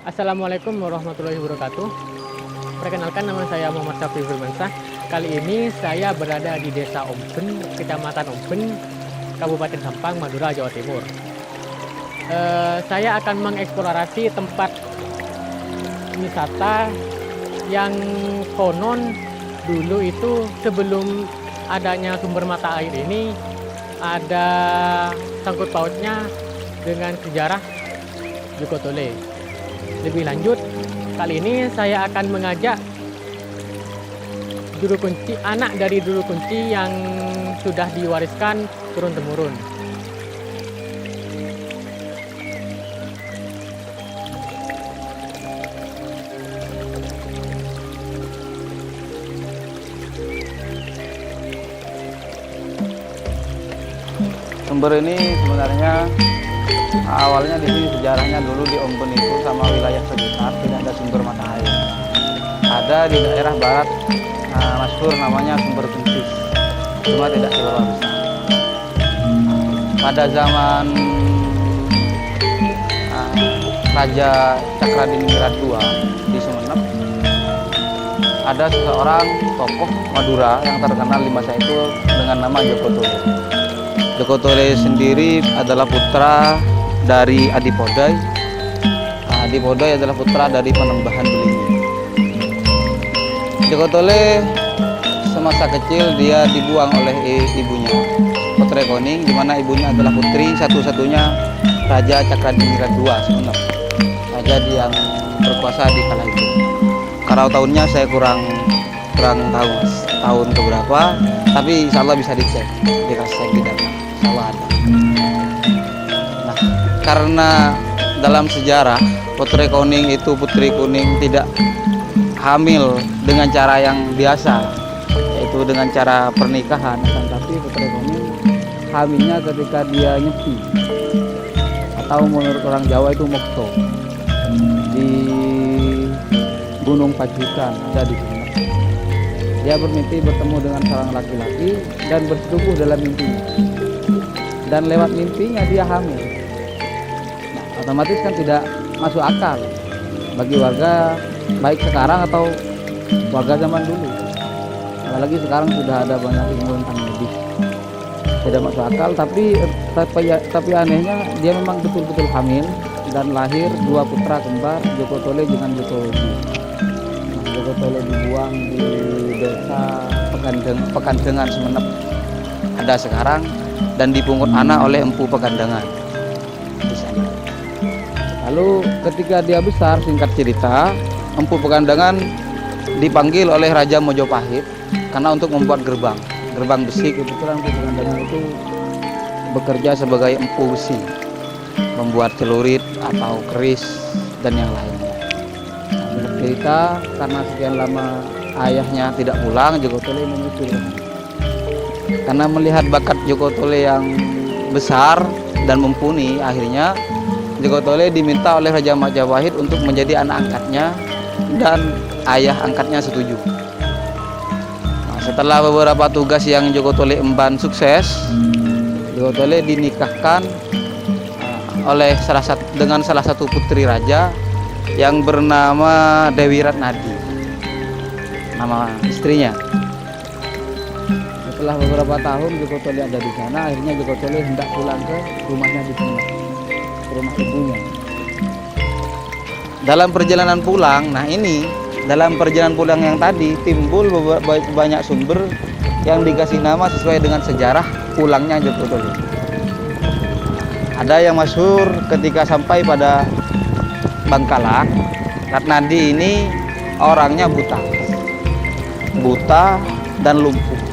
Assalamualaikum warahmatullahi wabarakatuh. Perkenalkan, nama saya Muhammad Syafi Firmansyah. Kali ini saya berada di Desa Omben, Kecamatan Omben, Kabupaten Sampang, Madura, Jawa Timur. Saya akan mengeksplorasi tempat wisata yang konon dulu itu sebelum adanya sumber mata air ini ada sangkut pautnya dengan sejarah Jokotole. Lebih lanjut, kali ini saya akan mengajak juru kunci, anak dari juru kunci yang sudah diwariskan turun-temurun. Sumber ini sebenarnya awalnya di sini sejarahnya dulu di Omben itu sama wilayah sekitar tidak ada sumber mata air. Ada di daerah barat masyhur namanya Sumber Kuncis, cuma tidak seberapa besar. Pada zaman Raja Cakradiningrat II di Sumenep, ada seseorang tokoh Madura yang terkenal di masa itu dengan nama Jokotole. Jokotole sendiri adalah putra dari Adipodai. Adipodai adalah putra dari Panembahan Belingi. Jokotole semasa kecil dia dibuang oleh ibunya, Putre Koning, di mana ibunya adalah putri satu-satunya Raja Cakradiningrat II Sumenep, raja yang berkuasa di kala itu. Kalau tahunnya saya kurang tahu mas, tahun keberapa, tapi insya Allah bisa dicek, dikasih cek di data. Ada. Nah, karena dalam sejarah Putre Koning itu Putri Kuning tidak hamil dengan cara yang biasa, yaitu dengan cara pernikahan, tapi Putre Koning hamilnya ketika dia nyepi, atau menurut orang Jawa itu mokto, di Gunung Pacitan, ada di sini. Dia bermimpi bertemu dengan seorang laki-laki dan bersetubuh dalam mimpinya. Dan lewat mimpinya dia hamil. Nah, otomatis kan tidak masuk akal bagi warga baik sekarang atau warga zaman dulu. Apalagi sekarang sudah ada banyak ilmu tentang medis. Tidak masuk akal, tapi anehnya dia memang betul-betul hamil dan lahir dua putra kembar, Jokotole dengan Jokologi. Nah, Jokotole dibuang di desa Pekandengan Sumenep ada sekarang, dan dipungut anak oleh Empu Pekandangan di sana. Lalu ketika dia besar, singkat cerita, Empu Pekandangan dipanggil oleh Raja Mojopahit karena untuk membuat gerbang besi. Kebetulan Empu Pekandangan itu bekerja sebagai empu besi, membuat celurit atau keris dan yang lainnya. Nah, singkat cerita, karena sekian lama ayahnya tidak pulang, Jokotole menyusul. Karena melihat bakat Jokotole yang besar dan mumpuni, akhirnya Jokotole diminta oleh Raja Majapahit untuk menjadi anak angkatnya, dan ayah angkatnya setuju. Nah, setelah beberapa tugas yang Jokotole emban sukses, Jokotole dinikahkan dengan salah satu putri raja yang bernama Dewi Ratnadi, nama istrinya. Setelah beberapa tahun Jokotole ada di sana, akhirnya Jokotole hendak pulang ke rumahnya di sini, ke rumah ibunya. Dalam perjalanan pulang, dalam perjalanan pulang yang tadi timbul banyak sumber yang dikasih nama sesuai dengan sejarah pulangnya Jokotole. Ada yang masyhur ketika sampai pada Bangkalan, Ratnadi ini orangnya buta dan lumpuh.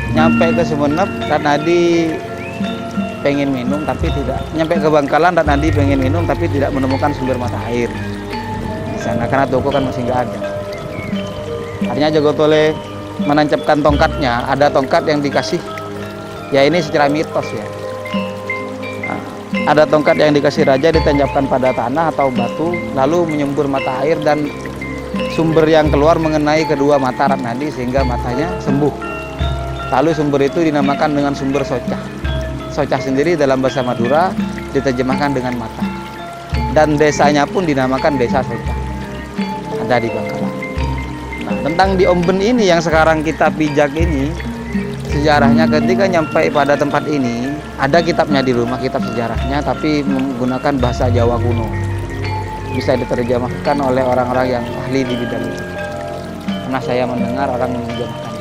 Nyampe ke Sumenep, Ratnadi pengen minum tapi tidak. Nyampe ke Bangkalan, Ratnadi pengen minum tapi tidak menemukan sumber mata air di sana karena toko kan masih nggak ada. Akhirnya Jokotole menancapkan tongkatnya. Ada tongkat yang dikasih, ya ini secara mitos ya. Nah, ada tongkat yang dikasih raja ditancapkan pada tanah atau batu, lalu menyembur mata air dan sumber yang keluar mengenai kedua mata Ratnadi sehingga matanya sembuh. Lalu sumber itu dinamakan dengan sumber Socah. Socah sendiri dalam bahasa Madura diterjemahkan dengan mata. dan desanya pun dinamakan Desa Sultan. Ada di Bangkalan. Nah, tentang di Omben ini yang sekarang kita pijak ini, sejarahnya ketika nyampe pada tempat ini, ada kitabnya di rumah, kitab sejarahnya, tapi menggunakan bahasa Jawa kuno. Bisa diterjemahkan oleh orang-orang yang ahli di bidang itu. Karena saya mendengar orang menerjemahkan.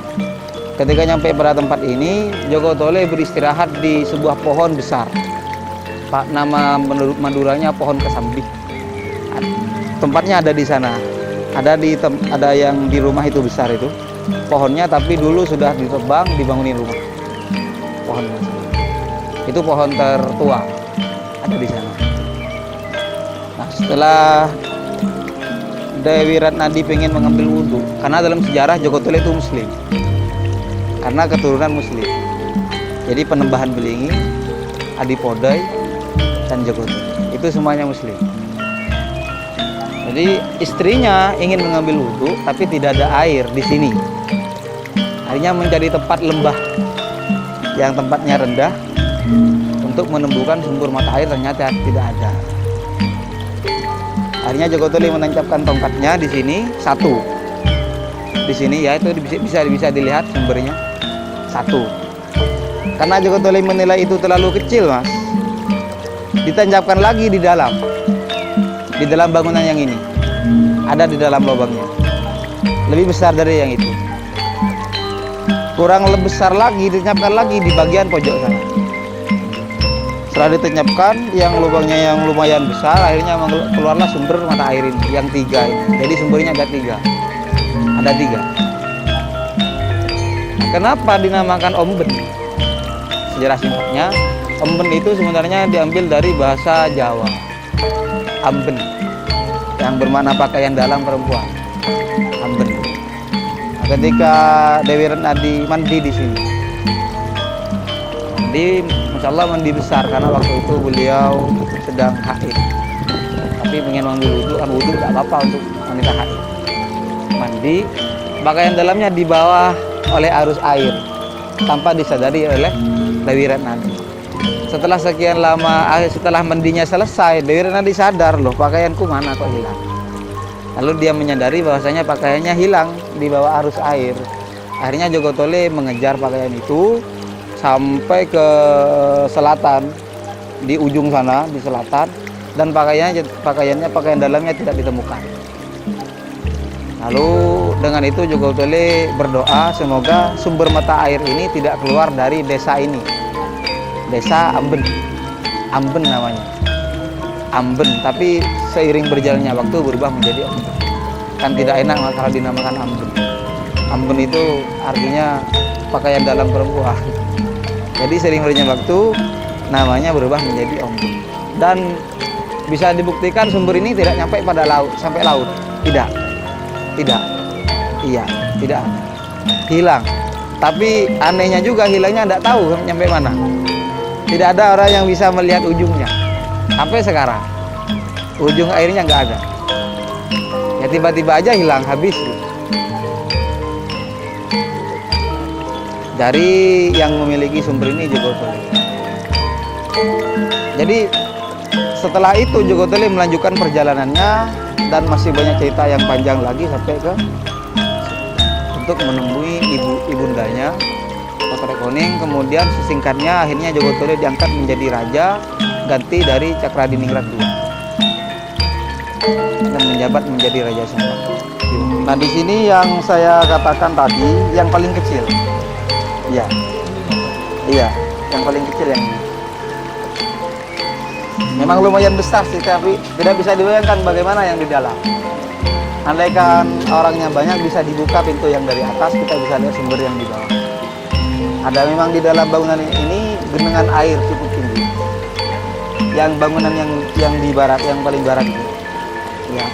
Ketika nyampe pada tempat ini, Joko Tole beristirahat di sebuah pohon besar. Pak, nama Maduranya pohon kesambih. Tempatnya ada di sana. Ada yang di rumah itu besar itu. Pohonnya tapi dulu sudah ditebang, dibangunin rumah. Pohon itu pohon tertua. Ada di sana. Nah, setelah Dewi Ratnadi pengen mengambil wudhu, karena dalam sejarah Joko Tole itu Muslim, karena keturunan Muslim. Jadi Penembahan Belingi, Adipodai, dan Joko Tole itu semuanya Muslim. Jadi istrinya ingin mengambil wudhu, tapi tidak ada air di sini. Akhirnya mencari tempat lembah yang tempatnya rendah untuk menemukan sumber mata air, ternyata tidak ada. Akhirnya Joko Tole menancapkan tongkatnya di sini satu. Di sini ya itu bisa dilihat sumbernya satu. Karena Joko Tole menilai itu terlalu kecil, Mas, ditancapkan lagi di dalam bangunan yang ini. Ada di dalam lubangnya. Lebih besar dari yang itu. Kurang lebih besar lagi, ditancapkan lagi di bagian pojok sana. Setelah ditancapkan yang lubangnya yang lumayan besar, akhirnya keluarlah sumber mata air ini yang 3 ini. Jadi sumbernya ada 3. Ada 3. Kenapa dinamakan Omben? Sejarah singkatnya, Omben itu sebenarnya diambil dari bahasa Jawa. Amben, yang bermakna pakaian dalam perempuan. Amben. Nah, ketika Dewi Ratnadi mandi di sini, Masya Allah mandi besar, karena waktu itu beliau sedang haid. Tapi pengen mengambil wudhu tidak apa-apa untuk wanita haid. Mandi, pakaian dalamnya dibawa oleh arus air tanpa disadari oleh Dewi Ratnadi. Setelah sekian lama, setelah mandinya selesai, Dewi Ratnadi sadar, loh pakaianku mana kok hilang. Lalu dia menyadari bahwasanya pakaiannya hilang di bawah arus air. Akhirnya Joko Tole mengejar pakaian itu sampai ke selatan, di ujung sana, di selatan, dan pakaian dalamnya tidak ditemukan. Lalu dengan itu Joko Tole berdoa semoga sumber mata air ini tidak keluar dari desa ini. Desa Amben. Amben namanya. Amben, tapi seiring berjalannya waktu berubah menjadi Omben. Kan tidak enak kalau dinamakan Amben. Amben itu artinya pakaian dalam perempuan. Jadi seiring berjalannya waktu namanya berubah menjadi Omben. Dan bisa dibuktikan sumber ini tidak sampai pada laut, sampai laut. Tidak. Iya, tidak. Hilang. Tapi anehnya juga hilangnya tidak tahu sampai mana. Tidak ada orang yang bisa melihat ujungnya sampai sekarang. Ujung airnya nggak ada. Ya tiba-tiba aja hilang, habis. Dari yang memiliki sumber ini Joko Tole. Jadi setelah itu Joko Tole melanjutkan perjalanannya dan masih banyak cerita yang panjang lagi sampai ke untuk menemui ibundanya Potrekoning. Kemudian sesingkatnya akhirnya Joko Tole diangkat menjadi raja ganti dari Cakradiningrat II dan menjabat menjadi Raja Sumba. Nah di sini yang saya katakan tadi yang paling kecil, iya, yang paling kecil yang ini. Memang lumayan besar sih, tapi tidak bisa dibayangkan bagaimana yang di dalam. Andaikan orangnya banyak bisa dibuka pintu yang dari atas, kita bisa lihat sumber yang di bawah. Ada memang di dalam bangunan ini genangan air cukup tinggi. Yang bangunan yang di barat, yang paling barat itu, ya,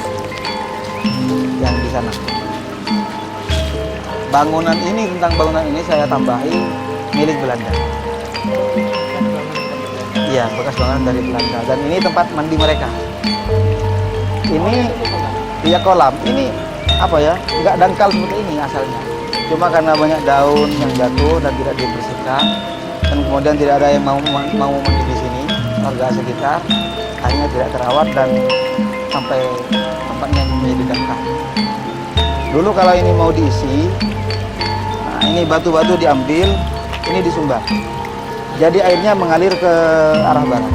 yang di sana. Bangunan ini saya tambahi milik Belanda. Iya, bekas bangunan dari Belanda. Dan ini tempat mandi mereka. Ini ya kolam. Ini apa ya? Enggak dangkal seperti ini asalnya. Cuma karena banyak daun yang jatuh dan tidak dibersihkan, dan kemudian tidak ada yang mau mandi di sini, warga sekitar, akhirnya tidak terawat dan sampai tempatnya menyedihkan. Dulu kalau ini mau diisi, nah ini batu-batu diambil, ini disumbat. Jadi airnya mengalir ke arah barat.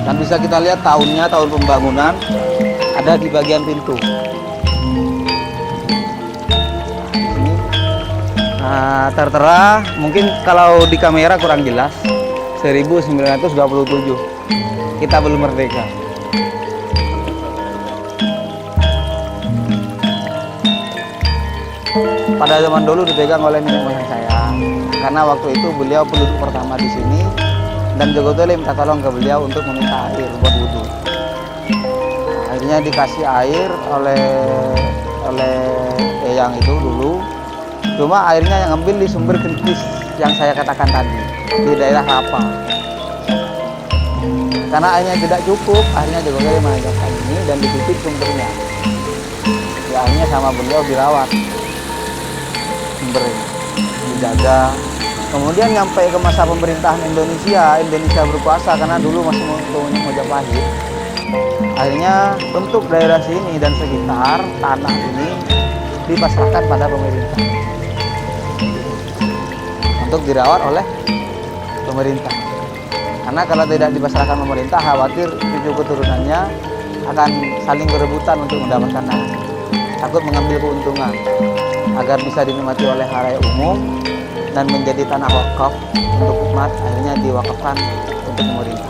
Dan bisa kita lihat tahunnya, tahun pembangunan, ada di bagian pintu. Nah, tertera, mungkin kalau di kamera kurang jelas, 1927, kita belum merdeka. Pada zaman dulu dipegang oleh nenek moyang saya, karena waktu itu beliau penduduk pertama di sini, dan Jogo Tole minta tolong ke beliau untuk meminta air buat wudhu. Akhirnya dikasih air oleh eyang itu dulu. Cuma airnya yang ambil di sumber kentis yang saya katakan tadi, di daerah Rapa. Karena airnya tidak cukup, akhirnya Jogo Tole mengajarkan ini dan dititip sumbernya. Ya, akhirnya sama beliau dirawat sumbernya, dijaga. Kemudian nyampe ke masa pemerintahan Indonesia berkuasa karena dulu masih Majapahit. Akhirnya untuk daerah sini dan sekitar tanah ini dipasrahkan pada pemerintah untuk dirawat oleh pemerintah. Karena kalau tidak dipasrahkan pemerintah, khawatir cucu keturunannya akan saling berebutan untuk mendapatkan tanah. Takut mengambil keuntungan agar bisa dinikmati oleh halayak umum dan menjadi tanah wakaf untuk umat, akhirnya diwakafkan untuk pemerintah.